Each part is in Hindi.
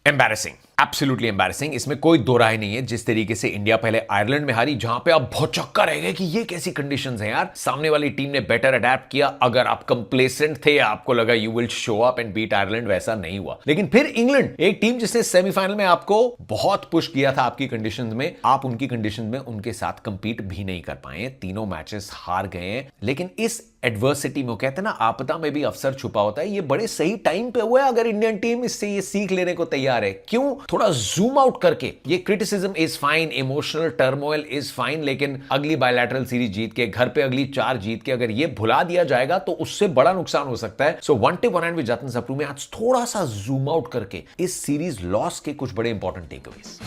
एम्बैरेसिंग, एब्सोल्युटली एम्बैरेसिंग, इसमें कोई दो राय नहीं है। जिस तरीके से इंडिया पहले आयरलैंड में हारी, जहां पे आप बहुत चक्का रह गए कि ये कैसी कंडीशंस हैं यार, सामने वाली टीम ने बेटर अडेप्ट किया। अगर आप कंप्लेसेंट थे, आपको लगा you will show up and beat Ireland, वैसा नहीं हुआ। लेकिन फिर इंग्लैंड, एक टीम जिसने सेमीफाइनल में आपको बहुत पुश किया था आपकी कंडीशंस में, आप उनकी कंडीशंस में उनके साथ कंपीट भी नहीं कर पाए, तीनों मैचेस हार गए हैं। लेकिन इस एडवर्सिटी में, कहते हैं ना आपदा में भी अवसर छुपा होता है, ये बड़े सही टाइम पे हुआ है अगर इंडियन टीम इससे ये सीख लेने को तैयार है। क्यों? थोड़ा जूम आउट करके, ये criticism is fine, emotional turmoil is fine, लेकिन अगली बायलैटरल सीरीज जीत के, घर पे अगली 4 जीत के अगर ये भुला दिया जाएगा तो उससे बड़ा नुकसान हो सकता है। So one tip one hand with जतन सप्रू में आज थोड़ा सा जूम आउट करके इस सीरीज लॉस के कुछ बड़े इंपॉर्टेंट टेकअवेज।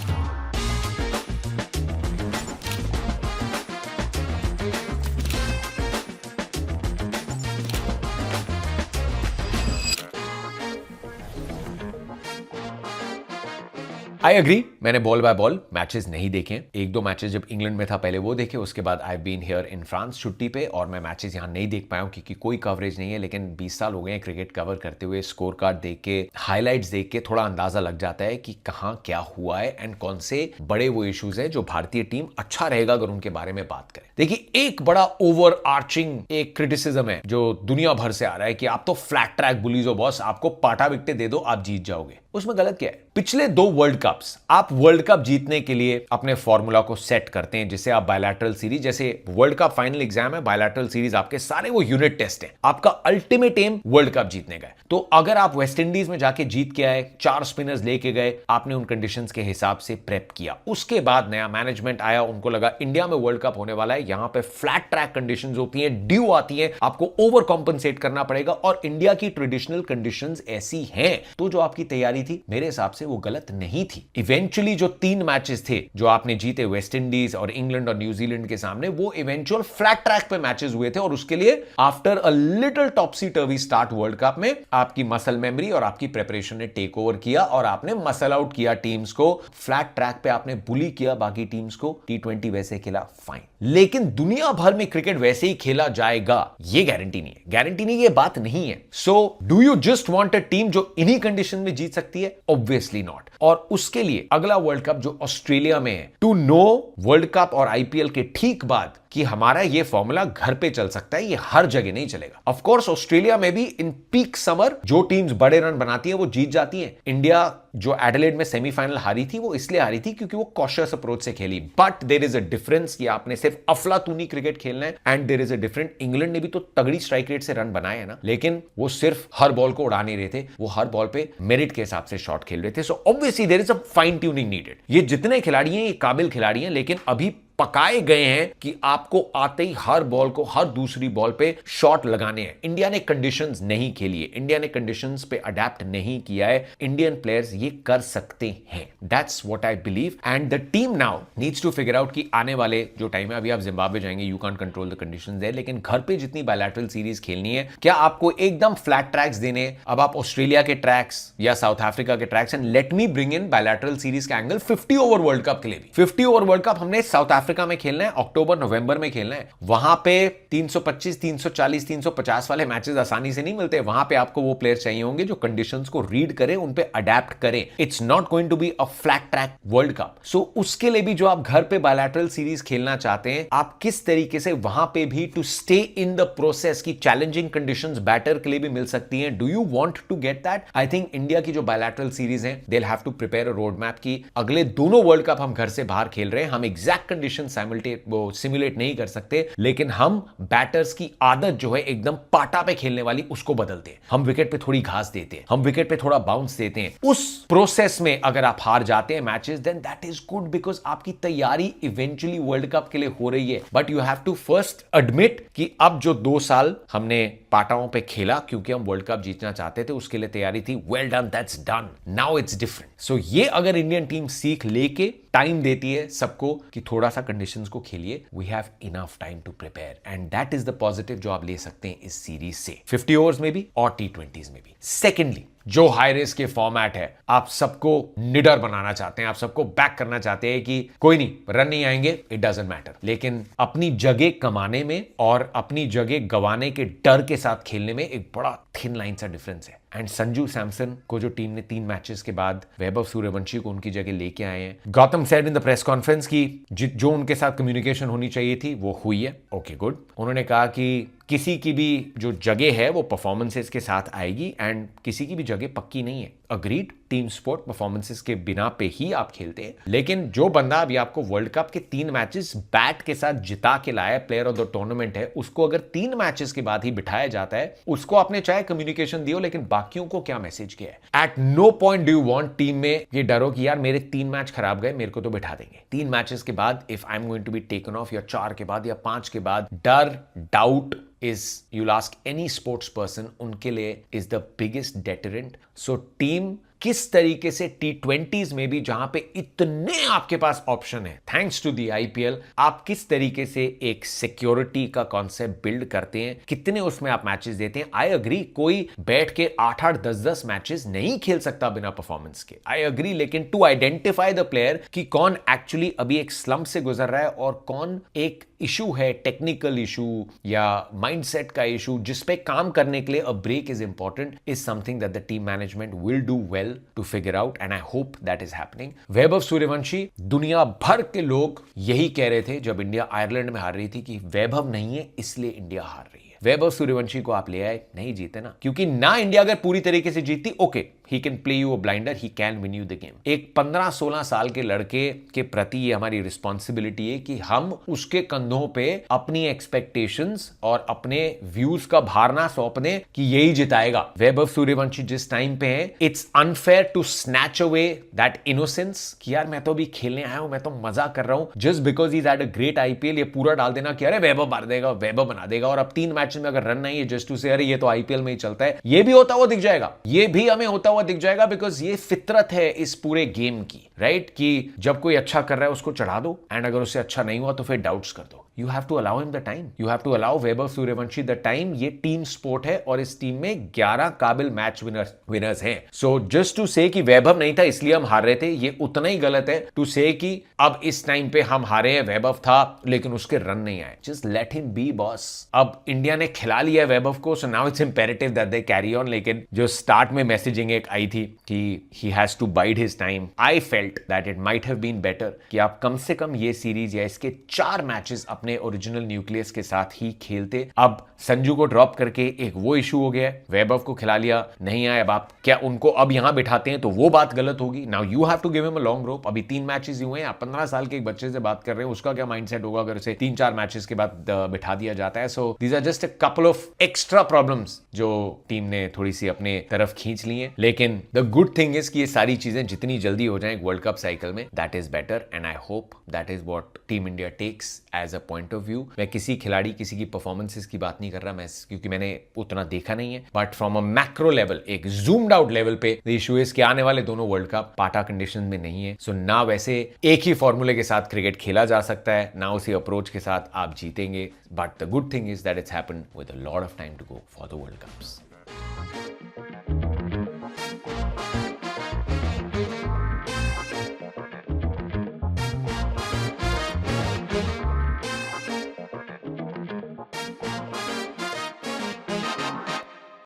आई एग्री, मैंने बॉल बाय बॉल मैचेस नहीं देखे। एक दो मैचेस जब इंग्लैंड में था पहले वो देखे, उसके बाद I been here in France छुट्टी पे, और मैं मैचेस यहां नहीं देख पाया हूं क्योंकि कोई कवरेज नहीं है। लेकिन 20 साल हो गए हैं क्रिकेट कवर करते हुए, स्कोर कार्ड देख के, हाईलाइट्स देख के थोड़ा अंदाजा लग जाता है कि कहां क्या हुआ है एंड कौन से बड़े वो इश्यूज है जो भारतीय टीम अच्छा रहेगा अगर उनके बारे में बात करें। देखिए, एक बड़ा ओवर आर्चिंग एक क्रिटिसिज्म है जो दुनिया भर से आ रहा है कि आप तो फ्लैट ट्रैक बुलीज हो बॉस, आपको पाटा विकटे दे दो आप जीत जाओगे। उसमें गलत क्या है? पिछले 2 वर्ल्ड कप्स, आप वर्ल्ड कप जीतने के लिए अपने फॉर्मूला को सेट करते हैं, जिसे आप बायलैटरल सीरीज, जैसे वर्ल्ड कप फाइनल एग्जाम है, बायलैटरल सीरीज आपके सारे वो यूनिट टेस्ट हैं, आपका अल्टीमेट एम वर्ल्ड कप जीतने का है। तो अगर आप वेस्ट इंडीज में जाके जीत के आए, 4 स्पिनर्स लेके गए, आपने उन कंडीशंस के हिसाब से प्रेप किया, उसके बाद नया मैनेजमेंट आया, उनको लगा इंडिया में वर्ल्ड कप होने वाला है, यहां पे फ्लैट ट्रैक कंडीशंस होती हैं, ड्यू आती है, आपको ओवर कॉम्पनसेट करना पड़ेगा, और इंडिया की ट्रेडिशनल कंडीशंस ऐसी हैं। तो जो आपकी तैयारी थी मेरे हिसाब से वो गलत नहीं थी। इवेंचुअली जो 3 मैचेस थे जो आपने जीते, वेस्ट इंडीज और इंग्लैंड और न्यूजीलैंड के सामने, वो इवेंचुअल फ्लैट ट्रैक पे मैचेस हुए थे, और उसके लिए after a little टॉपसी टर्वी start world cup में आपकी मसल मेमोरी और आपकी प्रिपरेशन ने टेक ओवर किया और आपने मसल आउट किया टीम्स को, फ्लैट ट्रैक पे आपने बुली किया बाकी टीम्स को। T20 वैसे खेला, फाइन, लेकिन दुनिया भर में क्रिकेट वैसे ही खेला जाएगा ये गारंटी नहीं है, गारंटी नहीं, ये बात नहीं है। So do you just want a team जो इन्हीं कंडीशन में जीत सकती है? Obviously not. और उसके लिए अगला वर्ल्ड कप जो ऑस्ट्रेलिया में है, टू नो वर्ल्ड कप और आईपीएल के ठीक बाद कि हमारा ये फॉर्मूला घर पे चल सकता है, ये हर जगह नहीं चलेगा। ऑफ कोर्स ऑस्ट्रेलिया में भी इन पीक समर जो टीम्स बड़े रन बनाती है वो जीत जाती है। इंडिया जो एडिलेड में सेमीफाइनल हारी थी वो इसलिए हारी थी क्योंकि वो कॉशियस अप्रोच से खेली। But there is a difference कि आपने सिर्फ अफलातूनी क्रिकेट खेलना है, and there is a different. England ने भी तो तगड़ी स्ट्राइक रेट से रन बनाए हैं ना, लेकिन वो सिर्फ हर बॉल को उड़ा नहीं रहे थे, वो हर बॉल पे मेरिट के हिसाब से शॉट खेल रहे थे। So obviously there is a fine tuning needed. ये जितने खिलाड़ी हैं ये काबिल खिलाड़ी हैं, लेकिन अभी पकाए गए हैं कि आपको आते ही हर बॉल को, हर दूसरी बॉल पे शॉट लगाने हैं। इंडिया ने कंडीशंस नहीं खेली है, इंडिया ने कंडीशंस पे अडेप्ट नहीं किया है। इंडियन प्लेयर्स ये कर सकते हैं, that's what I believe, and the team now needs to figure out कि आने वाले जो टाइम है, अभी आप जिम्बाब्वे जाएंगे, you can't control the conditions there, लेकिन घर पे जितनी बायलैटरल सीरीज खेलनी है, क्या आपको एकदम फ्लैट ट्रैक्स देने? अब आप ऑस्ट्रेलिया के ट्रैक्स या साउथ अफ्रीका के tracks, and let me bring in bilateral series का एंगल 50 ओवर वर्ल्ड कप के लिए भी। 50 ओवर वर्ल्ड कप हमने साउथ अफ्रीका में खेलना है, अक्टूबर नवंबर में खेलना है। वहां पे 325, 340, 350 वाले मैचेस आसानी से नहीं मिलते। वहां पे आपको वो प्लेयर चाहिए होंगे जो कंडीशंस को रीड करें, उन पे अडेप्ट करें। It's not going to be a flat track world cup. So उसके लिए भी जो आप घर पे बायलैटरल सीरीज खेलना चाहते हैं, आप किस तरीके से वहां पे भी to stay in the process की चैलेंजिंग कंडीशंस बैटर के लिए भी मिल सकती हैं। Do you want to get that? I think India की जो बायलैटरल सीरीज है, they will have to prepare a road map की अगले दोनों वर्ल्ड कप हम घर से बाहर खेल रहे हैं, हम एग्जैक्ट कंडीशन सिमुलेट नहीं कर सकते, लेकिन हम बैटर्स की आदत जो है एकदम पाटा पे खेलने वाली, उसको बदलते हैं। हम विकेट पे थोड़ी घास देते हैं, हम विकेट पे थोड़ा बाउंस देते हैं। उस प्रोसेस में अगर आप हार जाते हैं matches, then that is good, because आपकी तैयारी इवेंचुअली वर्ल्ड कप के लिए हो रही है। But you have to first admit कि अब जो 2 साल हमने पाटाओं पे खेला क्योंकि हम वर्ल्ड कप जीतना चाहते थे, उसके लिए तैयारी थी, well done, that's done, now it's different. So ये अगर इंडियन टीम सीख लेके टाइम देती है सबको कि थोड़ा सा कंडीशंस को खेलिए, we have enough time to prepare, and that is the positive जो आप ले सकते हैं इस सीरीज से, 50 ओवर्स में भी और T20s में भी। सेकेंडली, जो हाई रिस्क के फॉर्मेट है, आप सबको निडर बनाना चाहते हैं, आप सबको बैक करना चाहते हैं कि कोई नहीं, रन नहीं आएंगे, इट डजंट मैटर, लेकिन अपनी जगह कमाने में और अपनी जगह गंवाने के डर के साथ खेलने में एक बड़ा थिन लाइन सा डिफरेंस है। एंड संजू सैमसन को जो टीम ने 3 मैचेस के बाद वैभव सूर्यवंशी को उनकी जगह लेके आए हैं। Gautam said in the press conference की जो उनके साथ कम्युनिकेशन होनी चाहिए थी वो हुई है। Okay good. उन्होंने कहा कि किसी की भी जो जगह है वो परफॉर्मेंसेस के साथ आएगी एंड किसी की भी जगह पक्की नहीं है। अग्रीड, टीम स्पोर्ट परफॉर्मेंसेस के बिना पे ही आप खेलते हैं, लेकिन जो बंदा अभी आपको वर्ल्ड कप के 3 मैचेस बैट के साथ जिता के लाया, प्लेयर ऑफ द टूर्नामेंट है, उसको अगर 3 मैचेस के बाद ही बिठाया जाता है, उसको आपने चाहे कम्युनिकेशन दियो, लेकिन बाकियों को क्या मैसेज किया है? At no point do you want team में ये डरो कि यार मेरे 3 मैच खराब गए, मेरे को तो बिठा देंगे। 3 मैचेस के बाद if I am going to be taken off, या 4 के बाद या 5 के बाद, डर, doubt is, you'll ask any sports person, उनके लिए is the biggest deterrent. So team किस तरीके से T20s में भी जहां पे इतने आपके पास ऑप्शन है थैंक्स टू दी IPL, आप किस तरीके से एक सिक्योरिटी का कॉन्सेप्ट बिल्ड करते हैं, कितने उसमें आप मैचेस देते हैं। आई अग्री, कोई बैठ के 8-8, 10-10 मैचेस नहीं खेल सकता बिना परफॉर्मेंस के, आई अग्री, लेकिन टू आइडेंटिफाई द प्लेयर कि कौन एक्चुअली अभी एक स्लम्प से गुजर रहा है और कौन एक इशू है, टेक्निकल इशू या माइंडसेट का इशू, जिस पे काम करने के लिए a break is important, is something that the team management will do well to figure out and I hope that is happening. Vaibhav Suryavanshi, दुनिया भर के लोग यही कह रहे थे जब इंडिया आयरलैंड में हार रही थी कि वैभव नहीं है इसलिए इंडिया हार रही है। वैभव सूर्यवंशी को आप ले आए, नहीं जीते ना, क्योंकि ना इंडिया अगर पूरी तरीके से जीतती, okay he can play you a blinder, he can win you the game. एक 15-16 साल के लड़के के प्रति ये हमारी रिस्पॉन्सिबिलिटी है कि हम उसके कंधों पे अपनी एक्सपेक्टेशंस और अपने व्यूज का भार ना सौंपने कि यही जिताएगा। वैभव सूर्यवंशी जिस टाइम पे है, it's unfair to snatch away that innocence कि यार मैं तो अभी खेलने आया हूं, मैं तो मजा कर रहा हूं, just because he is had a great IPL। ये पूरा डाल देना कि अरे वैभव मार देगा, वैभव बना देगा, और अब 3 मैच में अगर रन नहीं है जस्ट टू से अरे ये तो IPL में ही चलता है, ये भी होता हुआ दिख जाएगा, ये भी हमें होता हुआ दिख जाएगा, बिकॉज ये फितरत है इस पूरे गेम की, राइट? कि जब कोई अच्छा कर रहा है उसको चढ़ा दो, एंड अगर उससे अच्छा नहीं हुआ तो फिर डाउट्स कर दो। You have to allow him the time, you have to allow Vaibhav Suryavanshi the time. ये टीम स्पोर्ट है और इस टीम में 11 काबिल मैच विनर्स हैं। सो जस्ट टू से कि वैभव नहीं था इसलिए हम हार रहे थे, ये उतना ही गलत है टू से कि अब इस टाइम पे हम हारे हैं, वैभव था लेकिन उसके रन नहीं आए। Just let him be boss. अब इंडिया ने खिला लिया है वैभव को, so now it's imperative that they carry on. लेकिन जो स्टार्ट में मैसेजिंग एक आई थी कि he has to bide his time, I felt that it might have been better कि आप कम से कम ये सीरीज या इसके 4 मैचेस अपने ओरिजिनल न्यूक्लियस के साथ ही खेलते। अब संजू को ड्रॉप करके एक वो इशू हो गया, वैभव को खिला लिया, नहीं आए, अब आप क्या उनको अब यहां बिठाते हैं तो वो बात गलत होगी। Now you have to give him a long rope. अभी 3 मैचेस हुए हैं, आप 15 साल के एक बच्चे से बात कर रहे हैं, उसका क्या माइंडसेट होगा अगर उसे 3-4 मैचेस के बाद बिठा दिया जाता है। So these are just a couple of extra problems जो टीम ने थोड़ी सी अपने तरफ खींच ली है। लेकिन द गुड थिंग इज कि ये सारी चीजें जितनी जल्दी हो जाएं वर्ल्ड कप साइकिल में, that is better, and I hope that is what team India takes as a point of view. मैं किसी खिलाड़ी, किसी की परफॉर्मेंसेस की बात नहीं कर रहा मैं, क्योंकि मैंने उतना देखा नहीं है, but from a macro level, एक जूम्ड आउट लेवल पे द इशू इज कि आने वाले दोनों वर्ल्ड कप पाटा कंडीशन में नहीं है। सो ना वैसे एक ही फॉर्मूले के साथ क्रिकेट खेला जा सकता है, ना उसी अप्रोच के साथ आप जीतेंगे, but the good thing is that it's happened with a lot of time to go for the World cups.